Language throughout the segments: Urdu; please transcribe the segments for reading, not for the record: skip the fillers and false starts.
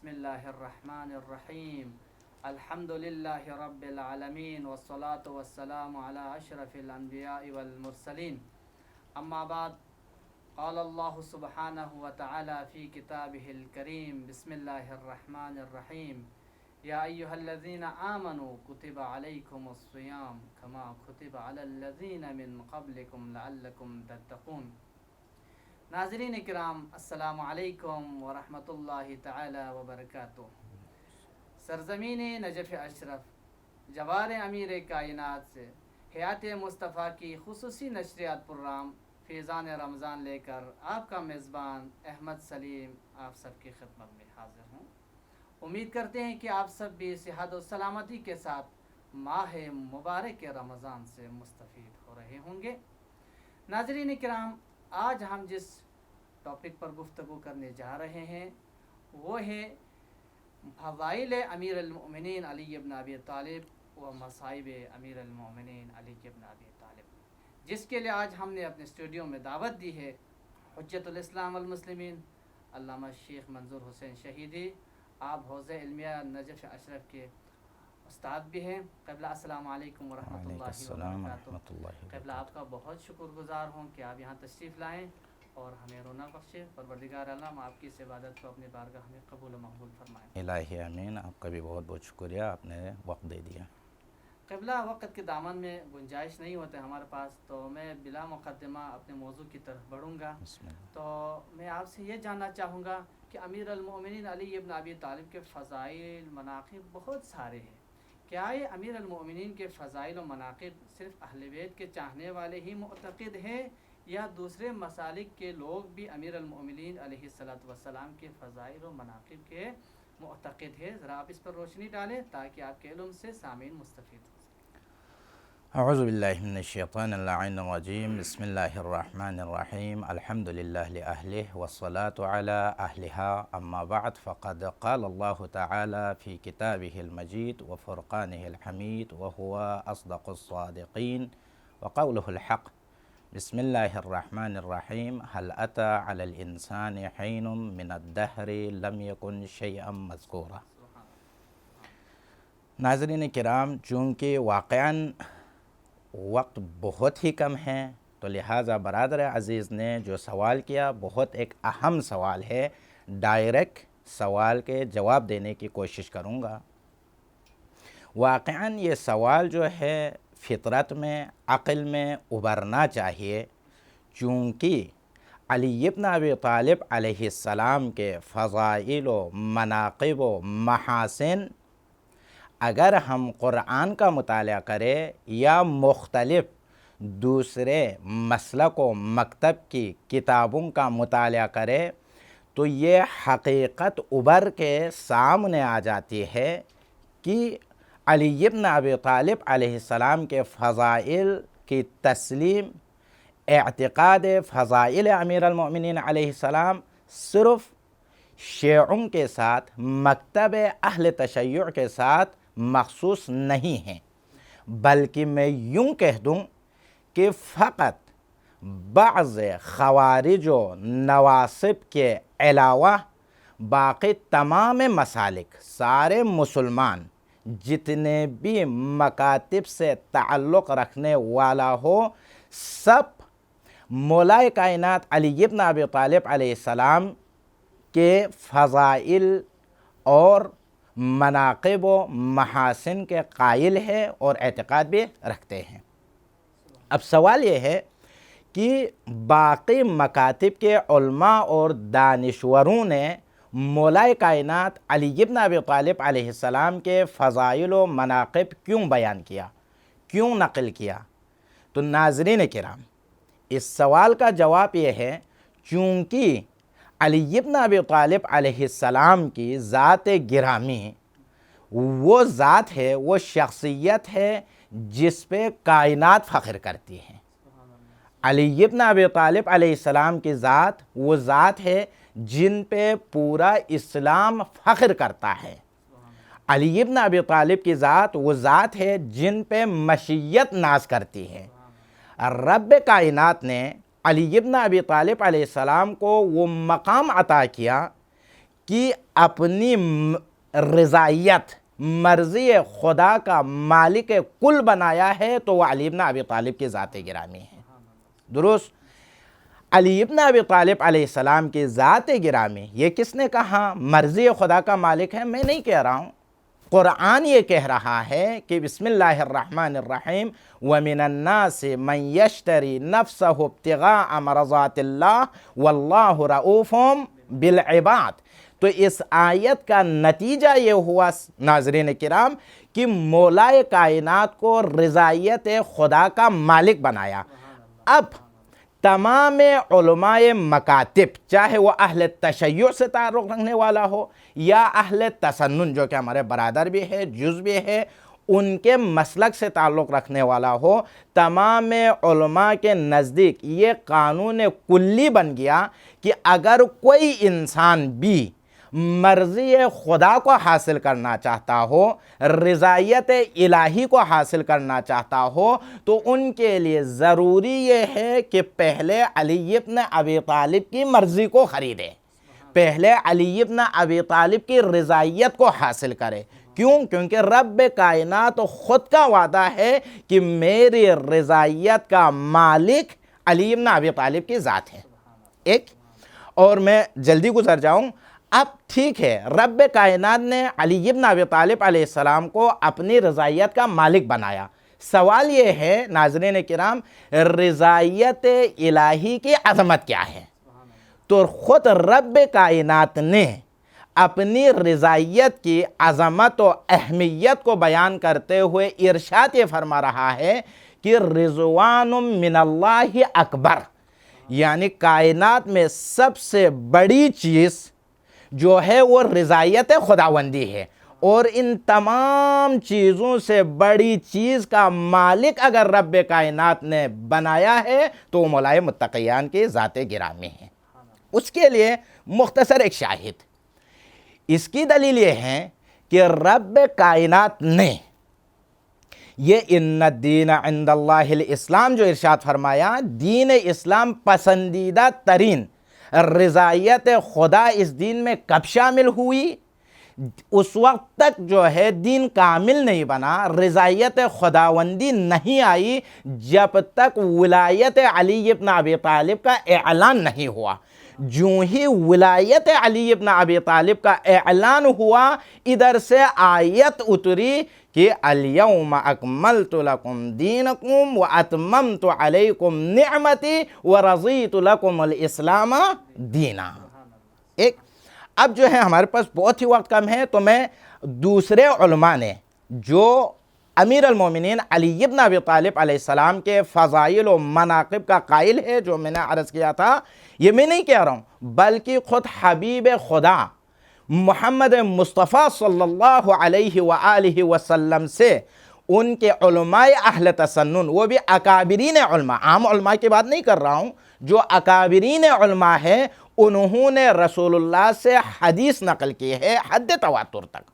بسم اللہ الرحمن الرحیم الحمد للہ رب العالمین والصلاة والسلام علی اشرف الانبیاء والمرسلین اما بعد قال اللہ سبحانہ وتعالی فی کتابہ الکریم بسم اللہ الرحمن الرحیم یا ایہا الذین آمنوا کتب علیکم الصیام کما کتب علی الذین من قبلکم لعلکم تتقون۔ ناظرین کرام، السلام علیکم ورحمۃ اللہ تعالی وبرکاتہ۔ سرزمین نجف اشرف، جوار امیر کائنات سے حیات مصطفیٰ کی خصوصی نشریات پروگرام فیضان رمضان لے کر آپ کا میزبان احمد سلیم آپ سب کی خدمت میں حاضر ہوں۔ امید کرتے ہیں کہ آپ سب بھی صحت و سلامتی کے ساتھ ماہ مبارک رمضان سے مستفید ہو رہے ہوں گے۔ ناظرین کرام، آج ہم جس ٹاپک پر گفتگو کرنے جا رہے ہیں وہ ہے فضائل امیر المؤمنین علی بن ابی طالب و مصائب امیر المؤمنین علی بن ابی طالب، جس کے لیے آج ہم نے اپنے اسٹوڈیو میں دعوت دی ہے حجت الاسلام والمسلمین علامہ شیخ منظور حسین شہیدی۔ آپ حوزہ علمیہ نجف اشرف کے استاد بھی ہیں۔ قبلہ السلام علیکم ورحمۃ اللہ وبرکاتہ۔ قبلہ آپ کا بہت شکر گزار ہوں کہ آپ یہاں تشریف لائیں اور ہمیں رونق بخشے۔ پروردگار عالم آپ کی اس عبادت کو اپنی بارگاہ میں قبول و مقبول فرمائیں۔ الہی امین۔ آپ کا بھی بہت بہت شکریہ، آپ نے وقت دے دیا۔ قبلہ وقت کے دامن میں گنجائش نہیں ہوتے ہمارے پاس، تو میں بلا مقدمہ اپنے موضوع کی طرف بڑھوں گا۔ تو میں آپ سے یہ جاننا چاہوں گا کہ امیر المؤمنین علی بن ابی طالب کے فضائل مناقب بہت سارے ہیں۔ کیا یہ امیر المؤمنین کے فضائل و مناقب صرف اہل بیت کے چاہنے والے ہی معتقد ہیں یا دوسرے مسالک کے لوگ بھی امیر المؤمنین علیہ السلام کے فضائل و مناقب کے معتقد ہیں؟ ذرا آپ اس پر روشنی ڈالیں تاکہ آپ کے علم سے سامعین مستفید ہوں۔ اعوذ باللہ من الشیطان اللعین الرجیم، بسم اللہ الرحمن الرحیم، الحمد للہ لأہلہ والصلاة علی اہلہا، اما بعد فقد قال اللہ تعالی فی کتابہ المجید وفرقانہ الحمید وہو اصدق الصادقین وقولہ الحق۔ بسم اللہ الرحمن الرحیم، هل اتى علی الانسان حین من الدہر لم یکن شیئا مذکورا۔ ناظرین کرام، چونکہ واقعاً وقت بہت ہی کم ہے تو لہٰذا برادر عزیز نے جو سوال کیا بہت ایک اہم سوال ہے۔ ڈائریکٹ سوال کے جواب دینے کی کوشش کروں گا۔ واقعاً یہ سوال جو ہے فطرت میں، عقل میں ابھرنا چاہیے، چونکہ علی بن ابی طالب علیہ السلام کے فضائل و مناقب و محاسن اگر ہم قرآن کا مطالعہ کریں یا مختلف دوسرے مسلک و مکتب کی کتابوں کا مطالعہ کریں تو یہ حقیقت ابھر کے سامنے آ جاتی ہے کہ علی بن ابی طالب علیہ السلام کے فضائل کی تسلیم، اعتقاد فضائل امیر المؤمنین علیہ السلام صرف شیعوں کے ساتھ، مکتب اہل تشیع کے ساتھ مخصوص نہیں ہیں، بلکہ میں یوں کہہ دوں کہ فقط بعض خوارج و نواصب کے علاوہ باقی تمام مسالک، سارے مسلمان جتنے بھی مکاتب سے تعلق رکھنے والا ہو، سب مولا کائنات علی بن ابی طالب علیہ السلام کے فضائل اور مناقب و محاسن کے قائل ہے اور اعتقاد بھی رکھتے ہیں۔ اب سوال یہ ہے کہ باقی مکاتب کے علماء اور دانشوروں نے مولا کائنات علی بن ابی طالب علیہ السلام کے فضائل و مناقب کیوں بیان کیا، کیوں نقل کیا؟ تو ناظرین کرام، اس سوال کا جواب یہ ہے چونکہ علی بن ابی طالب علیہ السلام کی ذات گرامی وہ ذات ہے، وہ شخصیت ہے جس پہ کائنات فخر کرتی ہے۔ علی بن ابی طالب علیہ السلام کی ذات وہ ذات ہے جن پہ پورا اسلام فخر کرتا ہے۔ علی بن ابی طالب کی ذات وہ ذات ہے جن پہ مشیت ناز کرتی ہے۔ رب کائنات نے علی بن ابی طالب علیہ السلام کو وہ مقام عطا کیا کہ اپنی رضائیت مرضی خدا کا مالک کل بنایا ہے تو وہ علی بن ابی طالب کی ذات گرامی ہے۔ درست، علی بن ابی طالب علیہ السلام کی ذات گرامی، یہ کس نے کہا مرضی خدا کا مالک ہے؟ میں نہیں کہہ رہا ہوں، قرآن یہ کہہ رہا ہے کہ بسم اللہ الرحمن الرحیم وَمِنَ النَّاسِ مَنْ يَشْتَرِي نَفْسَهُ ابْتِغَاءَ مَرْضَاتِ اللَّهِ وَاللَّهُ رَؤُوفٌ بِالْعِبَادِ۔ تو اس آیت کا نتیجہ یہ ہوا ناظرین کرام کہ مولائے کائنات کو رضائیت خدا کا مالک بنایا۔ اب تمام علماء مکاتب، چاہے وہ اہل تشیع سے تعلق رکھنے والا ہو یا اہل تسنن جو کہ ہمارے برادر بھی ہے، جز بھی ہے، ان کے مسلک سے تعلق رکھنے والا ہو، تمام علماء کے نزدیک یہ قانون کلی بن گیا کہ اگر کوئی انسان بھی مرضی خدا کو حاصل کرنا چاہتا ہو، رضائیت الہی کو حاصل کرنا چاہتا ہو، تو ان کے لیے ضروری یہ ہے کہ پہلے علی بن ابی طالب کی مرضی کو خریدے، پہلے علی بن ابی طالب کی رضائیت کو حاصل کرے۔ کیوں؟ کیونکہ رب کائنات خود کا وعدہ ہے کہ میری رضائیت کا مالک علی بن ابی طالب کی ذات ہے۔ ایک اور میں جلدی گزر جاؤں، اب ٹھیک ہے رب کائنات نے علی بن ابی طالب علیہ السلام کو اپنی رضائیت کا مالک بنایا۔ سوال یہ ہے ناظرین کرام، رضائیت الہی کی عظمت کیا ہے؟ تو خود رب کائنات نے اپنی رضائیت کی عظمت و اہمیت کو بیان کرتے ہوئے ارشاد یہ فرما رہا ہے کہ رضوان من اللہ اکبر، یعنی کائنات میں سب سے بڑی چیز جو ہے وہ رضائیت خداوندی ہے، اور ان تمام چیزوں سے بڑی چیز کا مالک اگر رب کائنات نے بنایا ہے تو وہ مولائے متقیان کی ذات گرامی ہے۔ اس کے لیے مختصر ایک شاہد، اس کی دلیل یہ ہے کہ رب کائنات نے یہ ان الدین عند اللہ الاسلام جو ارشاد فرمایا، دین اسلام پسندیدہ ترین رضائیت خدا اس دین میں کب شامل ہوئی؟ اس وقت تک جو ہے دین کامل نہیں بنا، رضائیت خداوندی نہیں آئی جب تک ولایت علی بن ابی طالب کا اعلان نہیں ہوا۔ جو ہی ولایت علی بن ابی طالب کا اعلان ہوا، ادھر سے آیت اتری کہ الیوم اکملت لکم دینکم واتممت علیکم نعمتی ورضیت لکم الاسلام دینا۔ ایک اب جو ہے ہمارے پاس بہت ہی وقت کم ہے، تو میں دوسرے علماء نے جو امیر المومنین علی بن ابی طالب علیہ السلام کے فضائل و مناقب کا قائل ہے، جو میں نے عرض کیا تھا، یہ میں نہیں کہہ رہا ہوں بلکہ خود حبیب خدا محمد مصطفیٰ صلی اللہ علیہ وآلہ وسلم سے ان کے علماء اہل تسنن، وہ بھی اکابرین علماء، عام علماء کی بات نہیں کر رہا ہوں، جو اکابرین علماء ہیں، انہوں نے رسول اللہ سے حدیث نقل کی ہے حد تواتر تک۔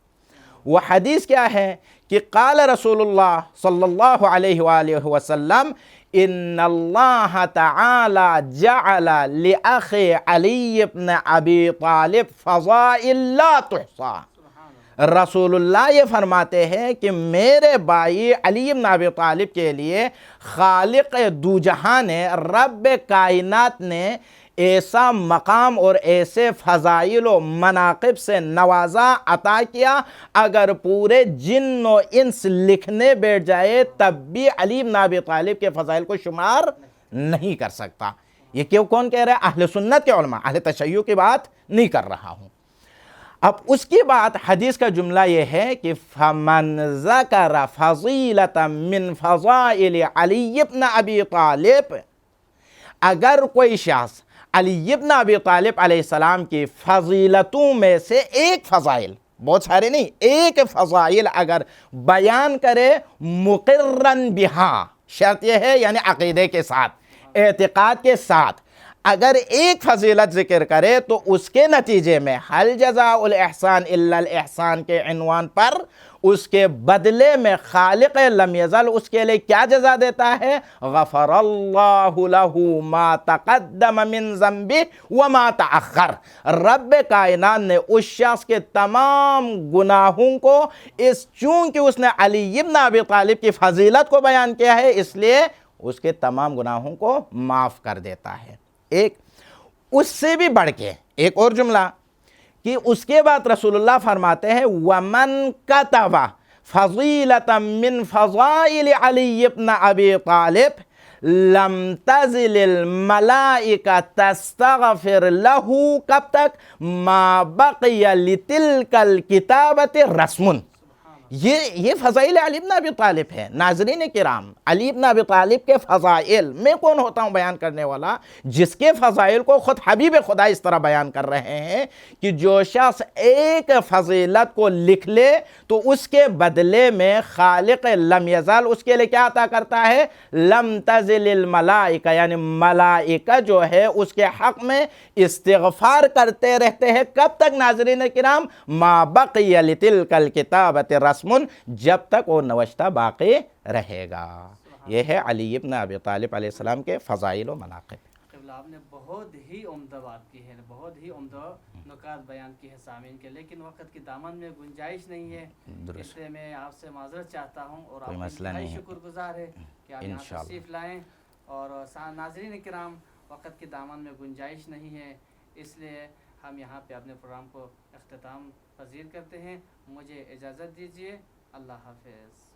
وہ حدیث کیا ہے کہ قال رسول اللہ صلی اللہ علیہ وآلہ وسلم ان اللہ تعالی جعل لأخی علی بن ابی طالب فضائل لا تحصى۔ رسول اللہ یہ فرماتے ہیں کہ میرے بھائی علی بن ابی طالب کے لیے خالق دو جہان رب کائنات نے ایسا مقام اور ایسے فضائل و مناقب سے نوازا، عطا کیا، اگر پورے جن و انس لکھنے بیٹھ جائے تب بھی علی بن ابی طالب کے فضائل کو شمار نہیں کر سکتا۔ یہ کیوں کون کہہ رہا ہے؟ اہل سنت کے علماء، اہل تشیع کی بات نہیں کر رہا ہوں۔ اب اس کی بات حدیث کا جملہ یہ ہے کہ فَمَنْ ذَكَرَ فَضِيلَةً مِّن فَضَائِلِ عَلِيِّ بْنَ أَبِي طالب، اگر کوئی شخص علی بن ابی طالب علیہ السلام کی فضیلتوں میں سے ایک فضائل، بہت سارے نہیں، ایک فضائل اگر بیان کرے مقرن بہا، شرط یہ ہے یعنی عقیدے کے ساتھ، اعتقاد کے ساتھ، اگر ایک فضیلت ذکر کرے تو اس کے نتیجے میں حل جزاء الاحسان الا الاحسان کے عنوان پر اس کے بدلے میں خالق لم یزل اس کے لیے کیا جزا دیتا ہے؟ غفر اللہ لہ ما تقدم من ذنبہ وما تأخر، رب کائنات نے اس شخص کے تمام گناہوں کو چونکہ اس نے علی ابن ابی طالب کی فضیلت کو بیان کیا ہے اس لیے اس کے تمام گناہوں کو معاف کر دیتا ہے۔ ایک اس سے بھی بڑھ کے ایک اور جملہ کہ اس کے بعد رسول اللہ فرماتے ہیں وَمَنْ كَتَبَ فَضِيلَةً مِّن فَضَائِلِ عَلِيِّ بْنِ أَبِي طَالِبٍ لَمْ تَزِلِ الْمَلَائِكَةُ تَسْتَغْفِرُ لَهُ کب تک؟ مَا بَقِيَ لِتِلْكَ الْكِتَابَةِ رَسْمٌ۔ یہ فضائل علی بن ابی طالب ہے۔ ناظرین کرام، علی بن ابی طالب کے فضائل میں کون ہوتا ہوں بیان کرنے والا؟ جس کے فضائل کو خود حبیب خدا اس طرح بیان کر رہے ہیں کہ جو شخص ایک فضیلت کو لکھ لے تو اس کے بدلے میں خالق لم یزل اس کے لیے کیا عطا کرتا ہے؟ لم تزل الملائکہ، یعنی ملائکہ جو ہے اس کے حق میں استغفار کرتے رہتے ہیں۔ کب تک ناظرین کرام؟ ما بقی لتلک الکتابۃ رسم، جب تک وہ نوشتہ باقی رہے گا۔ یہ ہے علی ابن ابی طالب علیہ السلام کے فضائل و مناقب۔ قبلہ آپ نے بہت ہی عمدہ بات کی ہے، بہت ہی عمدہ نکات بیان کی ہے سامعین کے، لیکن وقت کی دامن میں گنجائش نہیں ہے، اس لیے میں آپ سے معذرت چاہتا ہوں اور آپ کا شکر گزار ہے کہ آپ یہاں تشریف لائیں۔ اور ناظرین کرام، وقت کی دامن میں گنجائش نہیں ہے، اس لیے ہم یہاں پہ اپنے پروگرام کو اختتام پذیر کرتے ہیں۔ مجھے اجازت دیجیے، اللہ حافظ۔